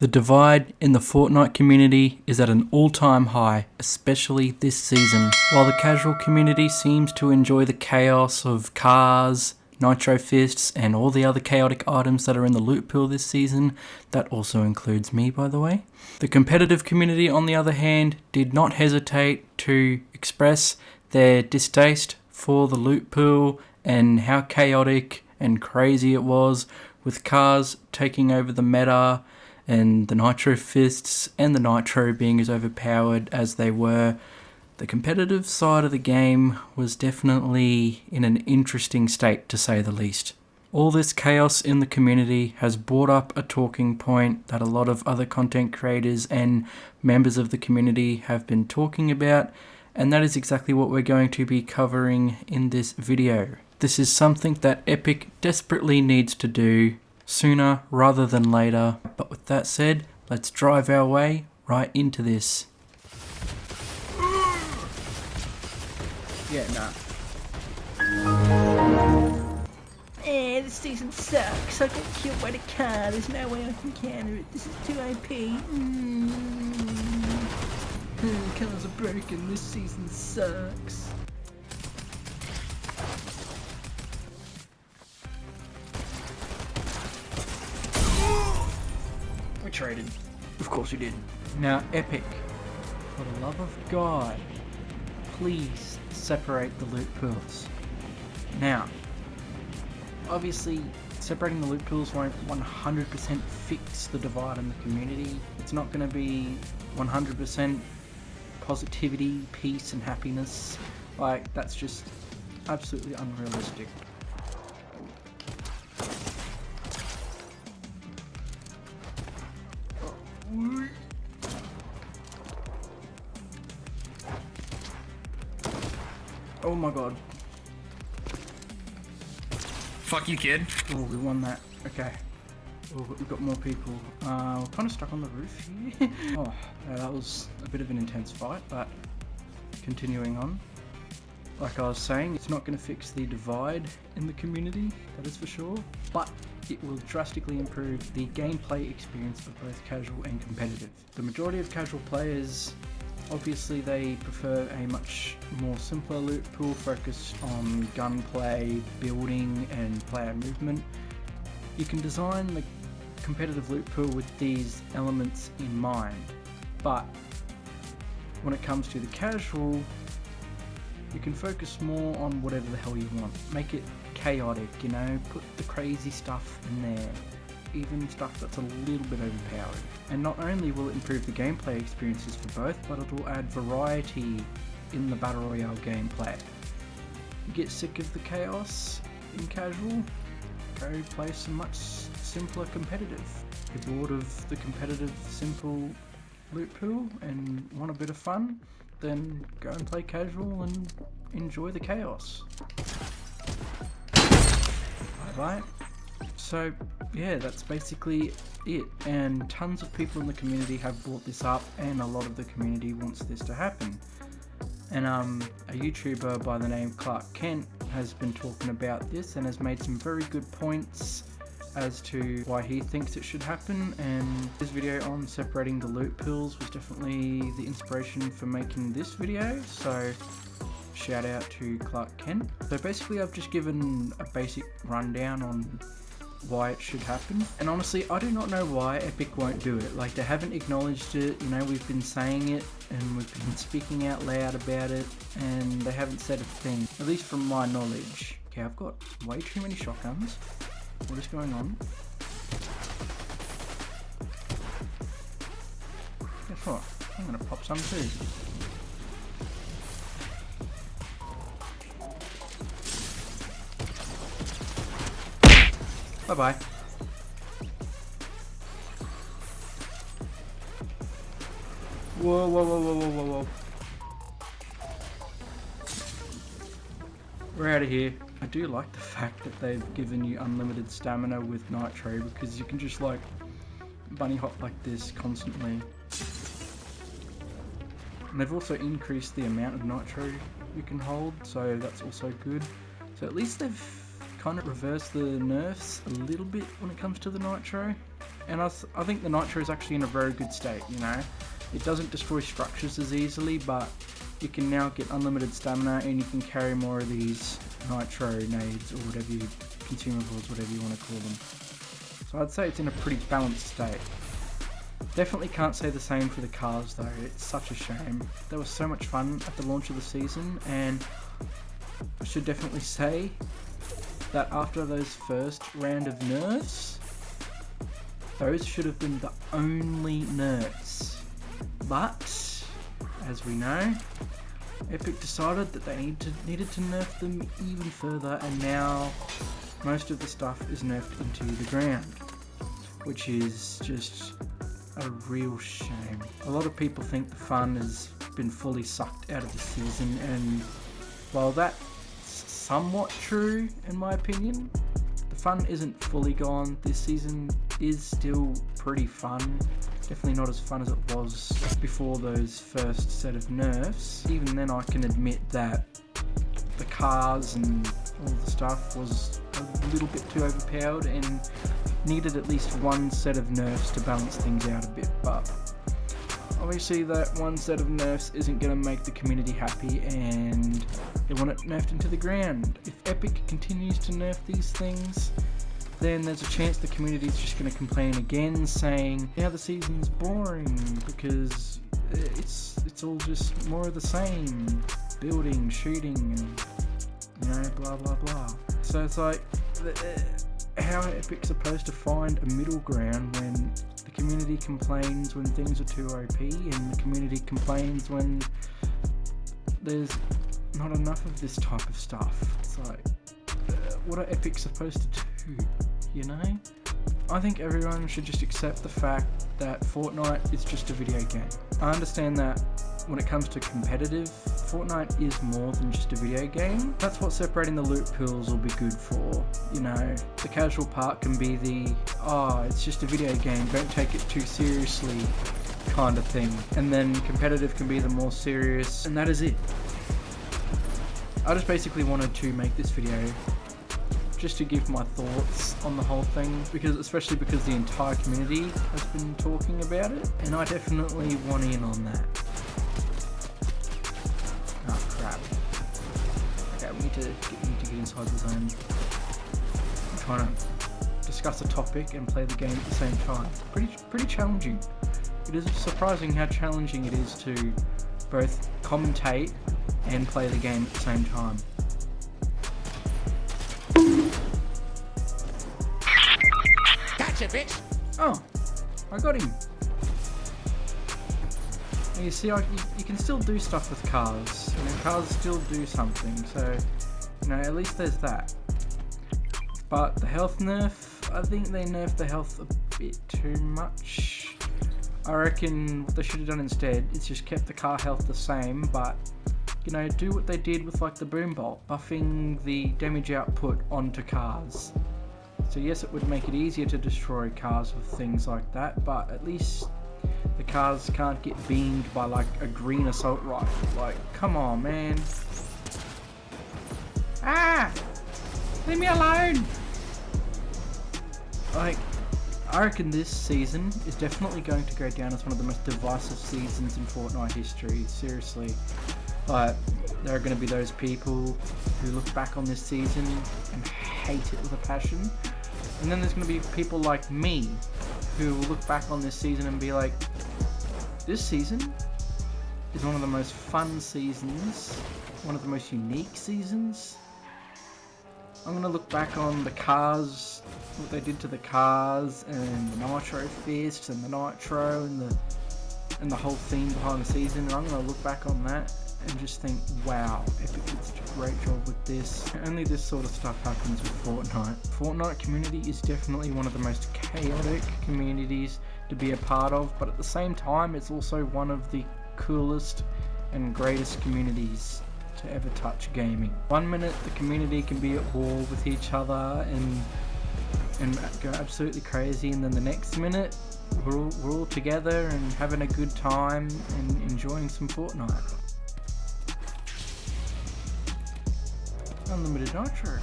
The divide in the Fortnite community is at an all-time high, especially this season. While the casual community seems to enjoy the chaos of cars, nitro fists, and all the other chaotic items that are in the loot pool this season, that also includes me by the way. The competitive community, on the other hand, did not hesitate to express their distaste for the loot pool and how chaotic and crazy it was, with cars taking over the meta, and the nitro fists and the nitro being as overpowered as they were. The competitive side of the game was definitely in an interesting state, to say the least. All this chaos in the community has brought up a talking point that a lot of other content creators and members of the community have been talking about, and that is exactly what we're going to be covering in this video. This is something that Epic desperately needs to do sooner rather than later. But with that said, let's drive our way right into this. Yeah, nah. This season sucks. I got killed by the car. There's no way I can counter it. This is too OP. Cars are broken. This season sucks. We traded. Of course we did. Now, Epic, for the love of God, please separate the loot pools. Now, obviously, separating the loot pools won't 100% fix the divide in the community. It's not going to be 100% positivity, peace, and happiness. Like, that's just absolutely unrealistic. Oh my god. Fuck you, kid. Oh, we won that. Okay. Oh, we've got more people. We're kind of stuck on the roof here. Oh, that was a bit of an intense fight, but continuing on. Like I was saying, it's not going to fix the divide in the community, that is for sure, but it will drastically improve the gameplay experience for both casual and competitive. The majority of casual players, obviously they prefer a much more simpler loot pool focused on gunplay, building, and player movement. You can design the competitive loot pool with these elements in mind, but when it comes to the casual, you can focus more on whatever the hell you want. Make it chaotic, you know, put the crazy stuff in there, even stuff that's a little bit overpowered. And not only will it improve the gameplay experiences for both, but it will add variety in the Battle Royale gameplay. You get sick of the chaos in casual, go play some much simpler competitive. You're bored of the competitive simple loot pool and want a bit of fun, then go and play casual and enjoy the chaos. Bye-bye. So yeah, that's basically it, and tons of people in the community have brought this up, and a lot of the community wants this to happen. And a YouTuber by the name Clark Kent has been talking about this and has made some very good points as to why he thinks it should happen, and his video on separating the loot pools was definitely the inspiration for making this video, so shout out to Clark Kent. So basically I've just given a basic rundown on why it should happen, and honestly I do not know why Epic won't do it. Like, they haven't acknowledged it, you know, we've been saying it and we've been speaking out loud about it, and they haven't said a thing, at least from my knowledge. Okay, I've got way too many shotguns. What is going on? Guess what? I'm gonna pop some too. Bye bye. Whoa, whoa, whoa, whoa, whoa, whoa, whoa. We're out of here. I do like the fact that they've given you unlimited stamina with nitro, because you can just like bunny hop like this constantly. And they've also increased the amount of nitro you can hold, so that's also good. So at least they've kind of reversed the nerfs a little bit when it comes to the nitro. And I think the Nitro is actually in a very good state, you know. It doesn't destroy structures as easily, but you can now get unlimited stamina and you can carry more of these Nitro nades or whatever you, consumables, whatever you want to call them. So I'd say it's in a pretty balanced state. Definitely can't say the same for the cars though, it's such a shame. They were so much fun at the launch of the season, and I should definitely say that after those first round of nerfs, those should have been the only nerfs. But, as we know, Epic decided that they needed to nerf them even further, and now most of the stuff is nerfed into the ground, which is just a real shame. A lot of people think the fun has been fully sucked out of the season, and while that's somewhat true in my opinion, the fun isn't fully gone. This season is still pretty fun. Definitely not as fun as it was before those first set of nerfs. Even then I can admit that the cars and all the stuff was a little bit too overpowered and needed at least one set of nerfs to balance things out a bit, but obviously that one set of nerfs isn't going to make the community happy and they want it nerfed into the ground. If Epic continues to nerf these things, then there's a chance the community is just going to complain again, saying, yeah, the season's boring because it's all just more of the same, building, shooting, and you know, blah blah blah. So it's like, how are Epic supposed to find a middle ground when the community complains when things are too OP and the community complains when there's not enough of this type of stuff? It's like, what are Epic supposed to do, you know? I think everyone should just accept the fact that Fortnite is just a video game. I understand that when it comes to competitive, Fortnite is more than just a video game. That's what separating the loot pools will be good for, you know. The casual part can be the, oh, it's just a video game, don't take it too seriously kind of thing. And then competitive can be the more serious, and that is it. I just basically wanted to make this video just to give my thoughts on the whole thing, especially because the entire community has been talking about it, and I definitely want in on that. Oh crap. Okay, we need to get inside the zone. I'm trying to discuss a topic and play the game at the same time. Pretty challenging. It is surprising how challenging it is to both commentate and play the game at the same time. Gotcha, bitch! Oh, I got him. And you see, you can still do stuff with cars. You know, cars still do something, so, you know, at least there's that. But the health nerf, I think they nerfed the health a bit too much. I reckon what they should have done instead is just kept the car health the same, but, you know, do what they did with like the boom bolt, buffing the damage output onto cars. So yes, it would make it easier to destroy cars with things like that, but at least the cars can't get beamed by like a green assault rifle. Like, come on, man. Ah! Leave me alone! Like, I reckon this season is definitely going to go down as one of the most divisive seasons in Fortnite history, seriously. Like, there are going to be those people who look back on this season and hate it with a passion. And then there's going to be people like me who will look back on this season and be like, this season is one of the most fun seasons, one of the most unique seasons. I'm going to look back on the cars, what they did to the cars, and the Nitro Fists, and the Nitro, and the whole theme behind the season, and I'm going to look back on that and just think, wow, Epic did such a great job with this. Only this sort of stuff happens with Fortnite. Fortnite community is definitely one of the most chaotic communities to be a part of, but at the same time, it's also one of the coolest and greatest communities to ever touch gaming. One minute the community can be at war with each other and go absolutely crazy, and then the next minute we're all together and having a good time and enjoying some Fortnite. Unlimited Nitro.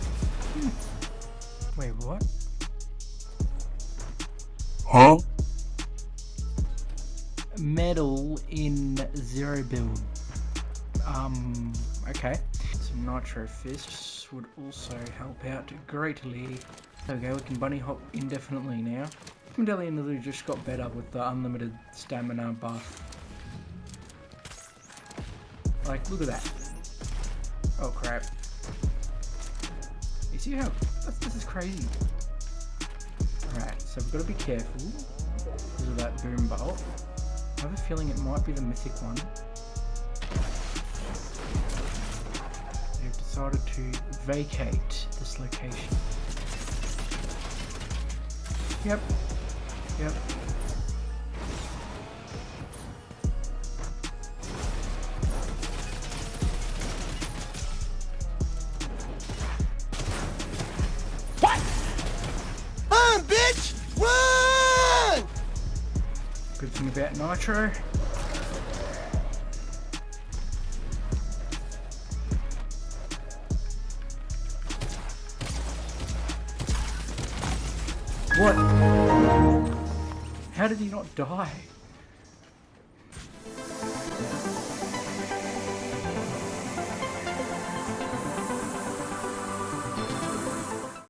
Wait, what? Huh? Metal in 0 build. Okay. Some nitro fists would also help out greatly. There we go, we can bunny hop indefinitely now. Medallion literally just got better with the unlimited stamina buff. Like, look at that. Oh crap. You see how, this is crazy. Alright, so we've got to be careful because of that boom bolt. I have a feeling it might be the mythic one. They've decided to vacate this location. Yep. Yep. What? Run, bitch! Run! Good thing about nitro. What? How did he not die?